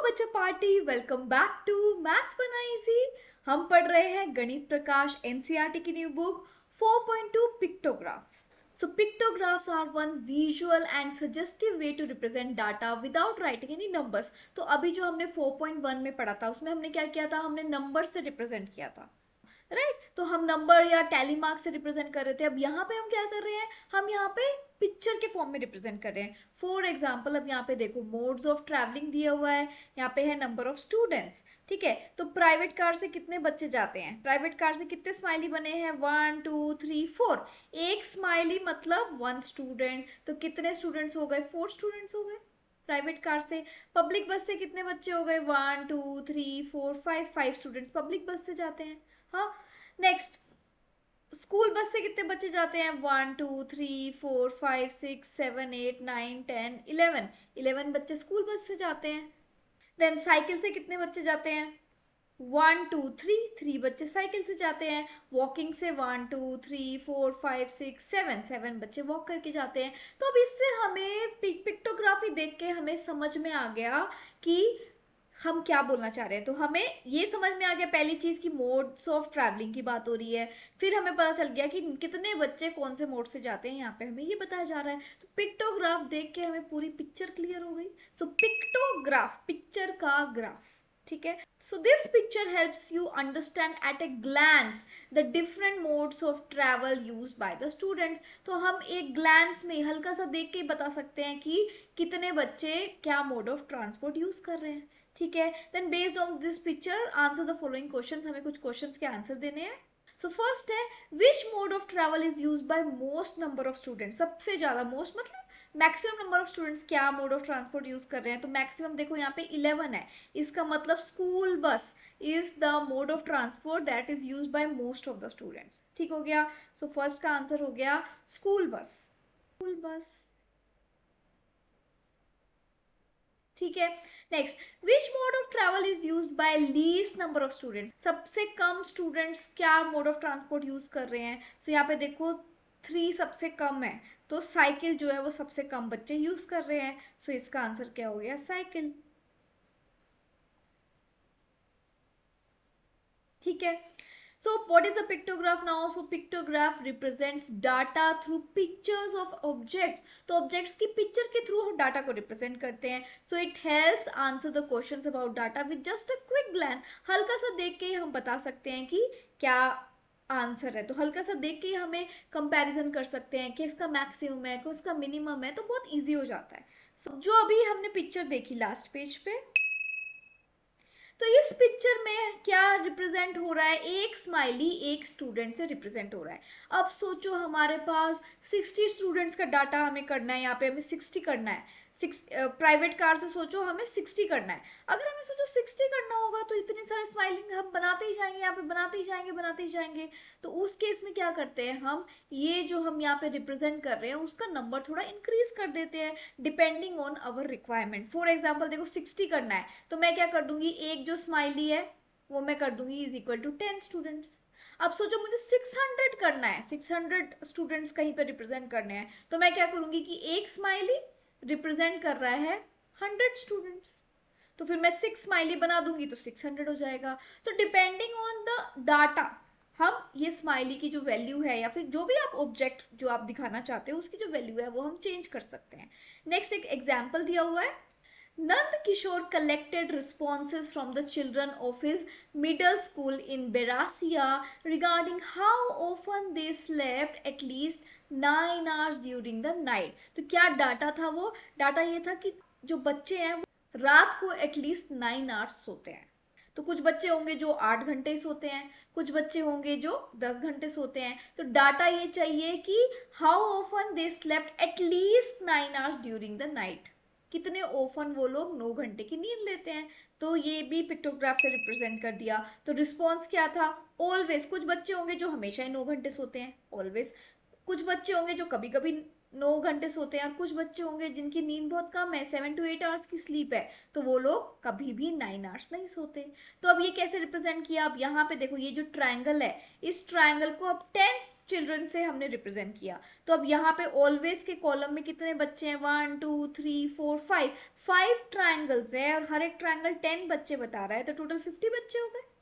बच्चा party, welcome back to maths बना easy. हम पढ़ रहे हैं गणित प्रकाश एनसीईआरटी की new book 4.2 pictographs. So pictographs are one visual and suggestive way to represent data without writing any numbers. तो अभी जो हमने 4.1 में पढ़ा था उसमें हमने क्या किया था, हमने नंबर से रिप्रेजेंट किया था, राइट तो हम नंबर या टैली मार्क से रिप्रेजेंट कर रहे थे। अब यहाँ पे हम क्या कर रहे हैं, हम यहाँ पे पिक्चर के फॉर्म में रिप्रेजेंट कर रहे हैं। फॉर एग्जाम्पल अब यहाँ पे देखो मोड्स ऑफ ट्रैवलिंग दिया हुआ है, यहाँ पे है नंबर ऑफ स्टूडेंट्स। ठीक है, तो प्राइवेट कार से कितने बच्चे जाते हैं, प्राइवेट कार से कितने स्माइली बने हैं, 1 2 3 4। एक स्माइली मतलब 1 स्टूडेंट, तो कितने स्टूडेंट्स हो गए, 4 स्टूडेंट्स हो गए प्राइवेट कार से। पब्लिक बस से कितने बच्चे हो गए, 1 2 3 4 5, 5 स्टूडेंट्स पब्लिक बस से जाते हैं। हाँ, नेक्स्ट स्कूल बस से कितने बच्चे जाते हैं, 1 2 3 4 5 6 7 8 9 10 11, 11 बच्चे स्कूल बस से जाते हैं। देन साइकिल से कितने बच्चे जाते हैं, 1 2 3, 3 बच्चे साइकिल से जाते हैं। वॉकिंग से 1 2 3 4 5 6 7, 7 बच्चे वॉक करके जाते हैं। तो अब इससे हमें पिक्टोग्राफी देख के हमें समझ में आ गया कि हम क्या बोलना चाह रहे हैं। तो हमें ये समझ में आ गया पहली चीज की मोड्स ऑफ ट्रैवलिंग की बात हो रही है। फिर हमें पता चल गया कि कितने बच्चे कौन से मोड से जाते हैं, यहाँ पे हमें ये बताया जा रहा है। तो पिक्टोग्राफ देख के हमें पूरी पिक्चर क्लियर हो गई। सो पिक्टोग्राफ पिक्चर का ग्राफ, ठीक है। So this picture helps you understand at a glance the different modes of travel used by the students. तो हम एक ग्लैंस में हल्का सा देख के बता सकते हैं कि कितने बच्चे क्या मोड ऑफ ट्रांसपोर्ट यूज कर रहे हैं। ठीक है, then based on this picture answer the following questions. हमें कुछ क्वेश्चंस के आंसर देने हैं। सो फर्स्ट है which mode of travel is used by most number of students. सबसे ज्यादा, मोस्ट मतलब मैक्सिमम नंबर ऑफ स्टूडेंट्स क्या मोड ऑफ ट्रांसपोर्ट यूज कर रहे हैं। तो मैक्सिमम देखो यहाँ पे 11 है, इसका मतलब school bus is the mode of transport that is used by most of the students. ठीक हो गया, सो फर्स्ट का आंसर हो गया स्कूल बस, स्कूल बस। ठीक है, next which mode of travel is used bye least number of students. सबसे कम students क्या मोड ऑफ ट्रांसपोर्ट यूज कर रहे हैं। सो यहाँ पे देखो 3 सबसे कम है, तो साइकिल जो है वो सबसे कम बच्चे यूज कर रहे हैं। सो इसका आंसर क्या हो गया, साइकिल। ठीक है, so what is a pictograph now? So pictograph represents data through pictures of objects. तो objects की picture के through हम data को represent करते हैं। So it helps answer the questions about data with just a quick glance. हल्का सा देख के हम बता सकते हैं कि क्या आंसर है। तो हल्का सा देख के हमें कंपैरिजन कर सकते हैं कि इसका मैक्सिमम है, किसका मिनिमम है, तो बहुत इजी हो जाता है। So, जो अभी हमने पिक्चर देखी लास्ट पेज पे, तो इस पिक्चर में क्या रिप्रेजेंट हो रहा है, एक स्माइली एक स्टूडेंट से रिप्रेजेंट हो रहा है। अब सोचो हमारे पास 60 स्टूडेंट्स का डाटा हमें करना है, यहाँ पे हमें 60 करना है। प्राइवेट कार से सोचो हमें 60 करना है। अगर हमें सोचो 60 करना होगा तो इतने सारे स्माइलिंग हम बनाते ही जाएंगे, यहाँ पे बनाते ही जाएंगे बनाते ही जाएंगे। तो उस केस में क्या करते हैं हम, ये जो हम यहाँ पे रिप्रेजेंट कर रहे हैं उसका नंबर थोड़ा इंक्रीज कर देते हैं depending on our requirement. For example देखो 60 करना है तो मैं क्या कर दूंगी, एक जो स्माइली है वो मैं कर दूंगी इज इक्वल टू 10 स्टूडेंट्स। अब सोचो मुझे 600 करना है, 600 स्टूडेंट्स कहीं पर रिप्रेजेंट करने हैं, तो मैं क्या करूंगी कि एक स्माइली रिप्रेजेंट कर रहा है 100 स्टूडेंट्स, तो फिर मैं 6 स्माइली बना दूंगी तो 600 हो जाएगा। तो डिपेंडिंग ऑन द डाटा हम ये स्माइली की जो वैल्यू है या फिर जो भी आप ऑब्जेक्ट जो आप दिखाना चाहते हो उसकी जो वैल्यू है वो हम चेंज कर सकते हैं। नेक्स्ट एक एग्जाम्पल दिया हुआ है, Nand Kishore collected responses from the children of his middle school in Berasia regarding how often they slept at least 9 hours during the night. तो क्या डाटा था, वो डाटा ये था कि जो बच्चे हैं वो रात को एटलीस्ट 9 आवर्स सोते हैं। तो कुछ बच्चे होंगे जो 8 घंटे सोते हैं, कुछ बच्चे होंगे जो 10 घंटे सोते हैं। तो डाटा ये चाहिए कि how often they slept at least 9 hours during the night, कितने ओफन वो लोग 9 घंटे की नींद लेते हैं। तो ये भी पिक्टोग्राफ से रिप्रेजेंट कर दिया। तो रिस्पॉन्स क्या था, ऑलवेज। कुछ बच्चे होंगे जो हमेशा ही 9 घंटे सोते हैं, ऑलवेज। कुछ बच्चे होंगे जो कभी कभी 9 घंटे सोते हैं और कुछ बच्चे होंगे जिनकी नींद बहुत कम है, 7 to 8 आवर्स की स्लीप है, तो वो लोग कभी भी 9 आवर्स नहीं सोते। तो अब ये कैसे रिप्रेजेंट किया? अब यहाँ पे देखो, ये जो ट्राइंगल है, इस ट्राइंगल को अब 10 चिल्ड्रन से हमने रिप्रेजेंट किया। तो अब यहाँ पे ऑलवेज के कॉलम में कितने बच्चे हैं? 1 2 3 4 5 ट्राइंगल्स है और हर एक ट्राइंगल 10 बच्चे बता रहा है, तो टोटल 50 बच्चे हो गए।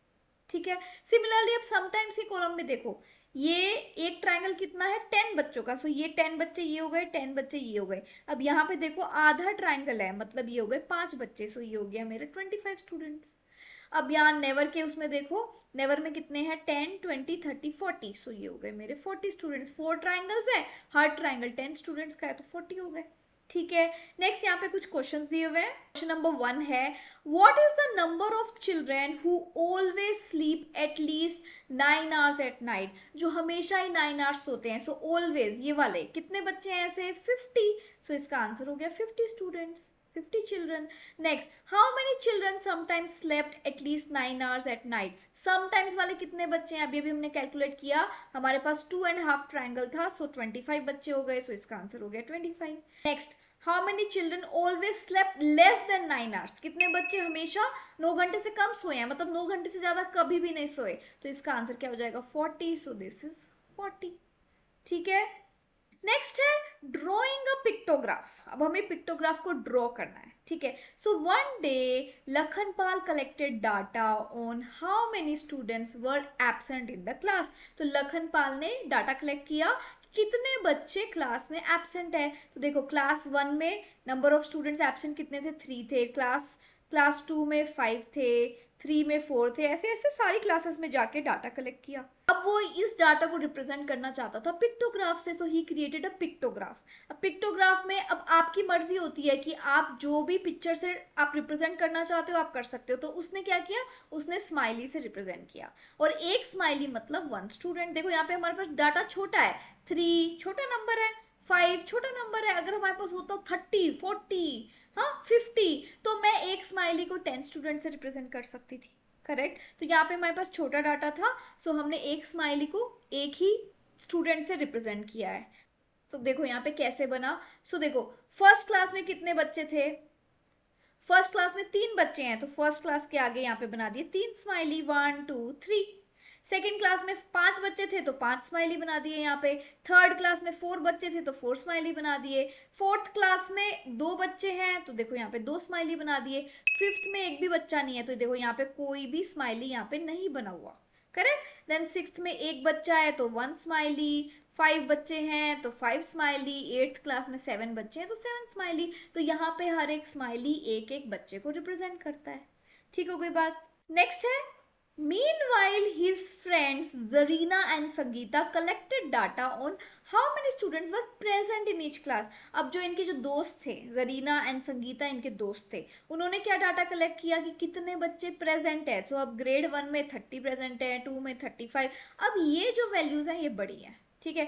ठीक है। सिमिलरली अब समटाइम्स के कॉलम में देखो, ये एक ट्रायंगल कितना है? 10 बच्चों का। सो ये 10 बच्चे ये हो गए, 10 बच्चे ये हो गए। अब यहाँ पे देखो आधा ट्रायंगल है, मतलब ये हो गए 5 बच्चे। सो ये हो गया मेरे 25 स्टूडेंट्स। अब यहाँ नेवर के उसमें देखो, नेवर में कितने हैं? 10 20 30 40। सो ये हो गए मेरे 40 स्टूडेंट्स। 4 ट्राइंगल्स है, हर ट्राइंगल 10 स्टूडेंट्स का है, तो 40 हो गए। ठीक है। नेक्स्ट यहाँ पे कुछ क्वेश्चंस दिए हुए हैं। क्वेश्चन नंबर 1 है, what is the number of children who always sleep at least 9 hours at night? जो हमेशा ही 9 आवर्स सोते हैं। सो ऑलवेज ये वाले कितने बच्चे हैं ऐसे? 50। सो इसका आंसर हो गया 50 students, 50 children. Next, how many children sometimes slept at least 9 hours at night? Sometimes वाले कितने बच्चे हैं? अभी अभी हमने कैलकुलेट किया, हमारे पास 2.5 ट्रायंगल था, सो 25 बच्चे हो गए। सो इसका आंसर हो गया 25। Next, how many children always slept less than 9 hours? कितने बच्चे हमेशा 9 घंटे से कम सोए हैं, मतलब 9 घंटे से ज्यादा कभी भी नहीं सोए? तो इसका आंसर क्या हो जाएगा? 40। So this is 40। ठीक है। नेक्स्ट है ड्रॉइंग अ पिक्टोग्राफ। अब हमें पिक्टोग्राफ को ड्रॉ करना है। ठीक है। So one day Lakhanpal collected data on how many students were absent in the class. तो लखनपाल ने डाटा कलेक्ट किया, कितने बच्चे क्लास में एब्सेंट है। तो देखो क्लास 1 में नंबर ऑफ स्टूडेंट्स एब्सेंट कितने थे? 3 थे। क्लास 2 में 5 थे, 3 में 4 थे, ऐसे ऐसे सारी क्लासेस में जाके डाटा कलेक्ट किया। अब वो इस डाटा को रिप्रेजेंट करना चाहता था पिक्टोग्राफ से, सो ही क्रिएटेड अ पिक्टोग्राफ। अब पिक्टोग्राफ में अब आपकी मर्जी होती है कि आप जो भी पिक्चर से आप रिप्रेजेंट करना चाहते हो आप कर सकते हो। तो उसने क्या किया? उसने स्माइली से रिप्रेजेंट किया, और एक स्माइली मतलब 1 स्टूडेंट। देखो यहाँ पे हमारे पास डाटा छोटा है, 3 छोटा नंबर है, 5 छोटा नंबर है। अगर हमारे पास होता 30 40 हाँ 50, तो मैं एक स्माइली को 10 स्टूडेंट से रिप्रेजेंट कर सकती थी। करेक्ट। तो यहाँ पे हमारे पास छोटा डाटा था, सो हमने एक स्माइली को एक ही स्टूडेंट से रिप्रेजेंट किया है। तो देखो यहाँ पे कैसे बना। सो देखो फर्स्ट क्लास में कितने बच्चे थे? फर्स्ट क्लास में 3 बच्चे हैं, तो फर्स्ट क्लास के आगे यहाँ पे बना दिए 3 स्माइली, 1 2 3। सेकेंड क्लास में 5 बच्चे थे, तो 5 स्माइली बना दिए यहाँ पे। थर्ड क्लास में 4 बच्चे थे, तो 4 स्माइली बना दिए। फोर्थ क्लास में 2 बच्चे हैं, तो देखो यहाँ पे 2 स्माइली बना दिए। फिफ्थ में एक भी बच्चा नहीं है, तो देखो यहाँ पे कोई भी स्माइली यहाँ पे नहीं बना हुआ। करेक्ट। देन सिक्स्थ में एक बच्चा है, तो 1 स्माइली। 5 बच्चे हैं तो 5 स्माइली। 8th क्लास में 7 बच्चे हैं तो 7 स्माइली। तो यहाँ पे हर एक स्माइली एक एक बच्चे को रिप्रेजेंट करता है। ठीक हो गई बात। नेक्स्ट है, meanwhile his friends Zarina and Sangeeta collected data on how many students were present in each class. अब जो इनके जो दोस्त थे, जरीना एंड संगीता इनके दोस्त थे, उन्होंने क्या डाटा कलेक्ट किया कि कितने बच्चे प्रेजेंट है। तो अब ग्रेड 1 में 30 प्रेजेंट है, 2 में 35। अब ये जो वैल्यूज हैं ये बड़ी हैं। ठीक है।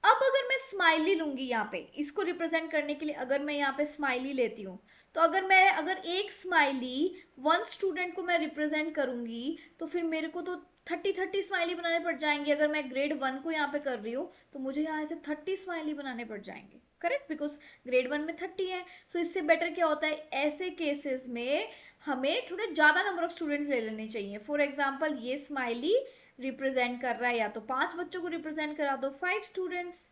अब अगर मैं स्माइली लूंगी यहाँ पे इसको रिप्रेजेंट करने के लिए, अगर मैं यहाँ पे स्माइली लेती हूँ, तो अगर एक स्माइली 1 स्टूडेंट को मैं रिप्रेजेंट करूंगी, तो फिर मेरे को तो 30 स्माइली बनाने पड़ जाएंगे। अगर मैं ग्रेड 1 को यहाँ पे कर रही हूँ तो मुझे यहाँ से 30 स्माइली बनाने पड़ जाएंगे। करेक्ट, बिकॉज ग्रेड 1 में 30 है। सो इससे बेटर क्या होता है, ऐसे केसेस में हमें थोड़े ज्यादा नंबर ऑफ स्टूडेंट्स ले लेने चाहिए। फॉर एग्जाम्पल ये स्माइली रिप्रेजेंट कर रहा है या तो 5 बच्चों को रिप्रेजेंट करा दो 5 स्टूडेंट्स,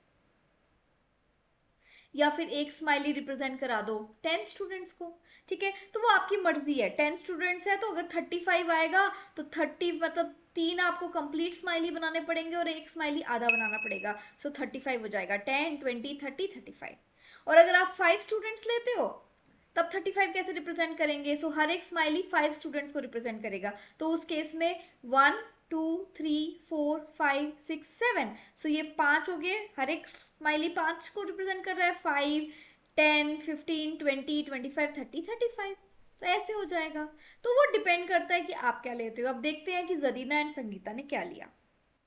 या फिर एक स्माइली रिप्रेजेंट करा दो 10 स्टूडेंट्स को। ठीक है। तो वो आपकी मर्जी है। 10 स्टूडेंट्स है तो अगर 35 आएगा तो 30 मतलब 3 आपको कंप्लीट स्माइली बनाने पड़ेंगे और एक स्माइली आधा बनाना पड़ेगा। सो 35 हो जाएगा। 10 20 30 35। और अगर आप 5 स्टूडेंट्स लेते हो तब 35 कैसे रिप्रेजेंट करेंगे? सो हर एक स्माइली 5 स्टूडेंट्स को रिप्रेजेंट करेगा। तो उस केस में 1 2 3 4 5 6 7। सो ये 5 हो गए, हर एक स्माइली 5 को रिप्रेजेंट कर रहा है। 5 10 15 20 25 30 35। तो ऐसे हो जाएगा। तो वो डिपेंड करता है कि आप क्या लेते हो। अब देखते हैं कि जरीना एंड संगीता ने क्या लिया।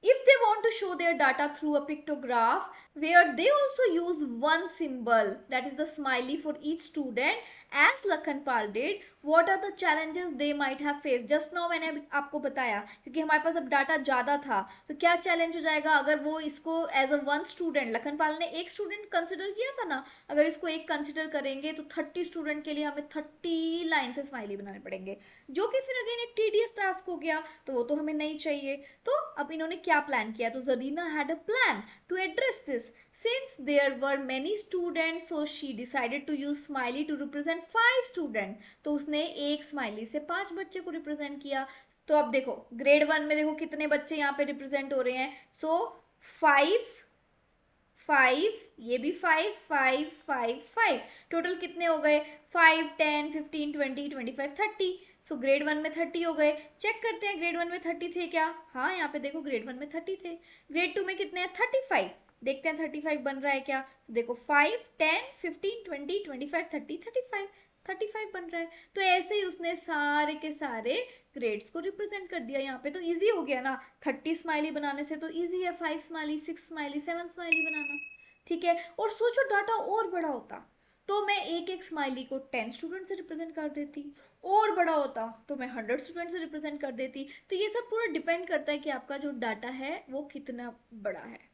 If they want to show their data through a pictograph, where they also use one symbol, that is the smiley, for each student as Lakhanpal did. What are the challenges they might have faced? Just now मैंने आपको बताया, क्योंकि हमारे पास अब data ज़्यादा था, तो क्या चैलेंज हो जाएगा अगर वो इसको as a one student, Lakhanpal ने एक स्टूडेंट कंसिडर किया था ना, अगर इसको एक कंसिडर करेंगे तो 30 स्टूडेंट के लिए हमें 30 लाइन से स्माइली बनाने पड़ेंगे, जो कि फिर अगेन एक टीडियस टास्क हो गया, तो वो तो हमें नहीं चाहिए। तो अब इन्होंने क्या प्लान किया, तो Zarina had a plan to address this. Since there were many students, so she decided to use smiley to represent 5 students. तो उसने एक स्माइली से 5 बच्चे को रिप्रेजेंट किया। तो अब देखो ग्रेड 1 में देखो कितने बच्चे यहाँ पे रिप्रेजेंट हो रहे हैं। सो 5 5, ये भी 5 5 5 5, टोटल कितने हो गए 5 10 15 20 25 30। सो ग्रेड 1 में 30 हो गए। चेक करते हैं ग्रेड 1 में 30 थे क्या? हाँ, यहाँ पे देखो ग्रेड 1 में 30 थे। ग्रेड 2 में कितने हैं? 35। देखते हैं 35 बन रहा है क्या। तो देखो 5 10 15 20 25 30 35 बन रहा है। तो ऐसे ही उसने सारे के सारे ग्रेड्स को रिप्रेजेंट कर दिया यहाँ पे। तो इजी हो गया ना, 30 स्माइली बनाने से तो इजी है 5 स्माइली 6 स्माइली 7 स्माइली बनाना। ठीक है, और सोचो डाटा और बड़ा होता तो मैं एक एक स्माइली को 10 स्टूडेंट से रिप्रेजेंट कर देती, और बड़ा होता तो मैं 100 स्टूडेंट से रिप्रेजेंट कर देती। तो ये सब पूरा डिपेंड करता है कि आपका जो डाटा है वो कितना बड़ा है।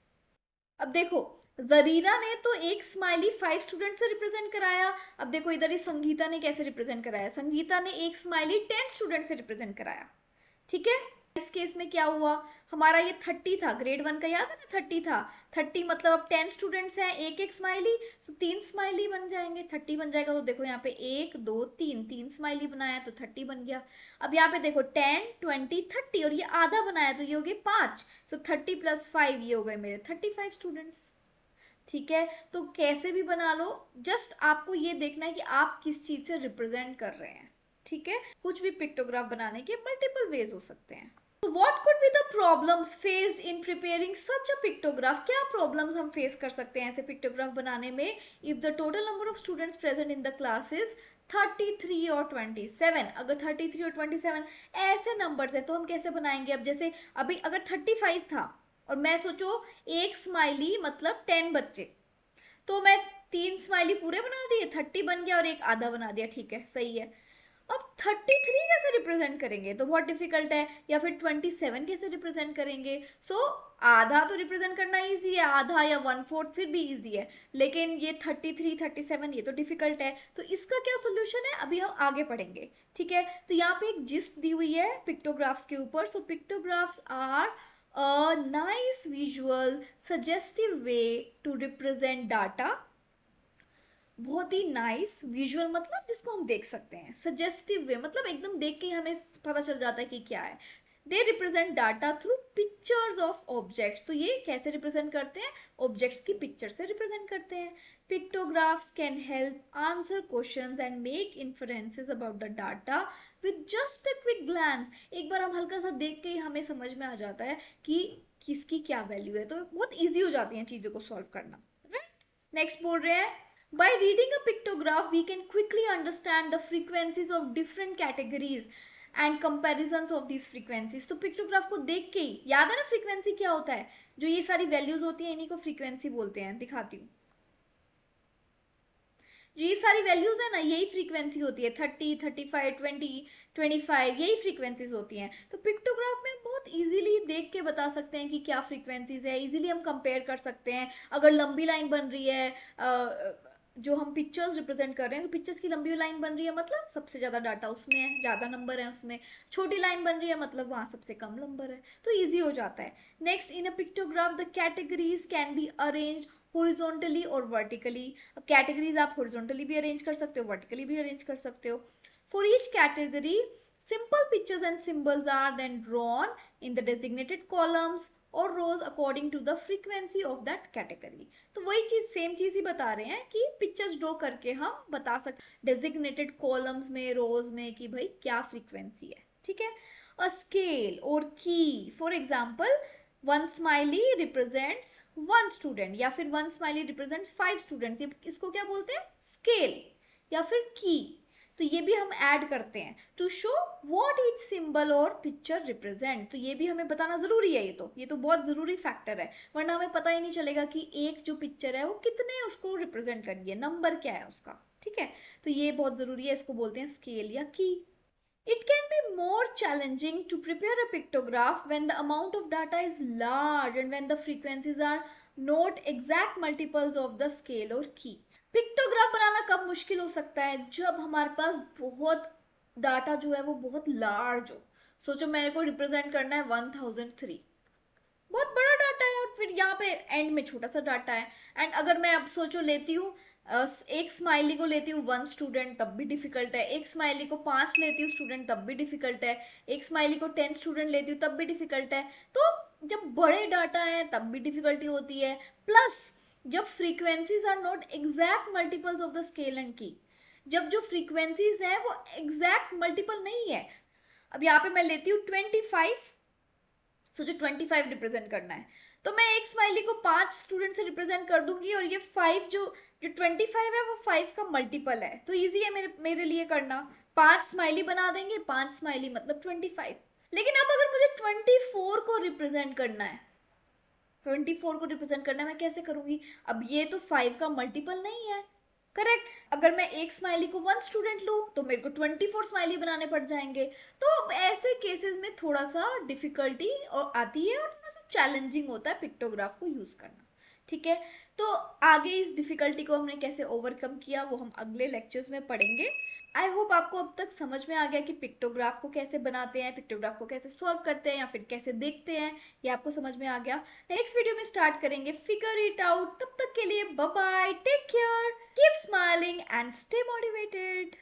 अब देखो जरीना ने तो एक स्माइली 5 स्टूडेंट से रिप्रेजेंट कराया। अब देखो इधर ही संगीता ने कैसे रिप्रेजेंट कराया, संगीता ने एक स्माइली 10 स्टूडेंट से रिप्रेजेंट कराया। ठीक है, इस केस में क्या हुआ, हमारा ये 30 था, ग्रेड 1 का याद है ना 30 था। 30 मतलब अब 10 स्टूडेंट्स हैं, एक एक स्माइली, तो 3 स्माइली बन जाएंगे, 30 बन जाएगा। तो देखो यहाँ पे 1 2 3 स्माइली बनाया तो 30 बन गया। अब यहाँ पे देखो 10 20 30 और ये आधा बनाया तो ये हो गए 5। सो 30 + 5 ये हो गए मेरे 35 स्टूडेंट्स। ठीक है, तो कैसे भी बना लो, जस्ट आपको ये देखना है कि आप किस चीज से रिप्रेजेंट कर रहे हैं। ठीक है, कुछ भी पिक्टोग्राफ बनाने के मल्टीपल वेज हो सकते हैं। तो what could be the problems faced in preparing such a pictograph? क्या प्रॉब्लम्स हम फेस कर सकते हैं ऐसे पिक्टोग्राफ बनाने में? If the total number of students present in the class is 33 और 27, अगर 33 और 27 ऐसे नंबर्स है तो हम कैसे बनाएंगे? अब जैसे अभी अगर 35 था और मैं सोचो एक स्माइली मतलब 10 बच्चे, तो मैं 3 स्माइली पूरे बना दिए, 30 बन गया और एक आधा बना दिया। ठीक है, सही है। अब 33 कैसे रिप्रेजेंट करेंगे? तो बहुत डिफिकल्ट है। या फिर 27 कैसे रिप्रेजेंट करेंगे? सो आधा तो रिप्रेजेंट करना इजी है, आधा या 1/4 फिर भी इजी है, लेकिन ये 33 37 ये तो डिफिकल्ट है। तो इसका क्या सोल्यूशन है अभी हम आगे पढ़ेंगे। ठीक है, तो यहाँ पे एक जिस्ट दी हुई है पिक्टोग्राफ्स के ऊपर। सो pictographs are a nice visual suggestive way to represent data। बहुत ही नाइस विजुअल मतलब जिसको हम देख सकते हैं, सजेस्टिव वे मतलब एकदम देख के हमें पता चल जाता है कि क्या है। They represent data through pictures of objects. तो ये कैसे रिप्रेजेंट करते हैं? ऑब्जेक्ट्स की पिक्चर से रिप्रेजेंट करते हैं। Pictographs can help answer questions and make inferences about the data with just a quick glance. एक बार हम हल्का सा देख के ही हमें समझ में आ जाता है कि किसकी क्या वैल्यू है, तो बहुत ईजी हो जाती है चीज़ों को सॉल्व करना। राइट, नेक्स्ट बोल रहे हैं by reading a pictograph, we can quickly understand the frequencies of different categories and comparisons of these frequencies। तो पिक्टोग्राफ को देख के ही याद है ना फ्रीक्वेंसी क्या होता है? जो ये सारी वैल्यूज होती हैं इन्हीं को फ्रीक्वेंसी बोलते हैं। दिखाती हूँ, जो ये सारी वैल्यूज है ना यही फ्रीक्वेंसी होती है, 30 35 20 25 यही फ्रीक्वेंसीज होती हैं। तो पिक्टोग्राफ में बहुत इजीली देख के बता सकते हैं कि क्या फ्रीक्वेंसीज है, इजीली हम कंपेयर कर सकते हैं। अगर लंबी लाइन बन रही है, जो हम पिक्चर्स रिप्रेजेंट कर रहे हैं, तो पिक्चर्स की लंबी लाइन बन रही है मतलब सबसे ज़्यादा डाटा उसमें है, ज़्यादा नंबर है उसमें। छोटी लाइन बन रही है मतलब वहाँ सबसे कम नंबर है, तो ईजी हो जाता है। Next, in a pictograph the categories can be arrange horizontally और वर्टिकली। अब कैटेगरीज आप हॉरिजॉन्टली भी अरेंज कर सकते हो, वर्टिकली भी अरेंज कर सकते हो। For each category simple pictures and symbols are then drawn in the designated columns और rows according to the frequency of that category. तो वही चीज सेम चीज ही बता रहे हैं कि पिक्चर्स ड्रॉ करके हम बता सकते डेजिग्नेटेड कॉलम्स में रोज में कि भाई क्या फ्रीक्वेंसी है। ठीक है, अ स्केल और की, for example one smiley represents 1 student या फिर 1 स्माइली रिप्रेजेंट्स 5 स्टूडेंट्स, इसको क्या बोलते हैं? स्केल या फिर की। तो ये भी हम ऐड करते हैं to show what each symbol और पिक्चर रिप्रेजेंट। तो ये भी हमें बताना जरूरी है, ये तो बहुत जरूरी फैक्टर है, वरना हमें पता ही नहीं चलेगा कि एक जो पिक्चर है वो कितने उसको रिप्रेजेंट कर रही है, नंबर क्या है उसका। ठीक है, तो ये बहुत जरूरी है, इसको बोलते हैं स्केल या की। It can be more challenging to prepare a pictograph when the amount of data is large and when the frequencies are not exact multiples of the scale or key. Pictograph बनाना कब मुश्किल हो सकता है, जब हमारे पास बहुत डाटा जो है वो बहुत लार्ज हो। सोचो मेरे को रिप्रेजेंट करना है 1003, बहुत बड़ा डाटा है, और फिर यहाँ पे एंड में छोटा सा डाटा है। एंड अगर मैं अब सोचो लेती हूँ एक स्माइली को लेती हूँ 1 स्टूडेंट, तब भी डिफिकल्ट है। एक स्माइली को 5 लेती हूँ स्टूडेंट, तब भी डिफिकल्ट है। एक स्माइली को 10 स्टूडेंट लेती हूँ, तब भी डिफिकल्ट है। तो जब बड़े डाटा है तब भी डिफिकल्टी होती है। प्लस जब frequencies are not exact multiples of the scale and key, जब जो फ्रीक्वेंसीज हैं वो एग्जैक्ट मल्टीपल नहीं है। अब यहाँ पे मैं लेती हूँ 25, सोचो 25 रिप्रेजेंट करना है, तो मैं एक स्माइली को 5 स्टूडेंट से रिप्रेजेंट कर दूंगी, और ये 5 जो जो 25 है वो 5 का मल्टीपल है, तो इजी है मेरे लिए करना। 5 स्माइली बना देंगे, 5 स्माइली मतलब 25। लेकिन अब अगर मुझे 24 को रिप्रेजेंट करना है, 24 को रिप्रेजेंट करना है, मैं कैसे करूंगी? अब ये तो 5 का मल्टीपल नहीं है, करेक्ट। अगर मैं एक स्माइली को 1 स्टूडेंट लूँ तो मेरे को 24 स्माइली बनाने पड़ जाएंगे। तो ऐसे केसेस में थोड़ा सा डिफिकल्टी आती है और थोड़ा सा चैलेंजिंग होता है पिक्टोग्राफ को यूज करना। ठीक है, तो आगे इस डिफिकल्टी को हमने कैसे ओवरकम किया वो हम अगले लेक्चर्स में पढ़ेंगे। आई होप आपको अब तक समझ में आ गया कि पिक्टोग्राफ को कैसे बनाते हैं, पिक्टोग्राफ को कैसे सॉल्व करते हैं या फिर कैसे देखते हैं, ये आपको समझ में आ गया। नेक्स्ट वीडियो में स्टार्ट करेंगे फिगर इट आउट। तब तक के लिए bye bye, take care, keep smiling and stay motivated.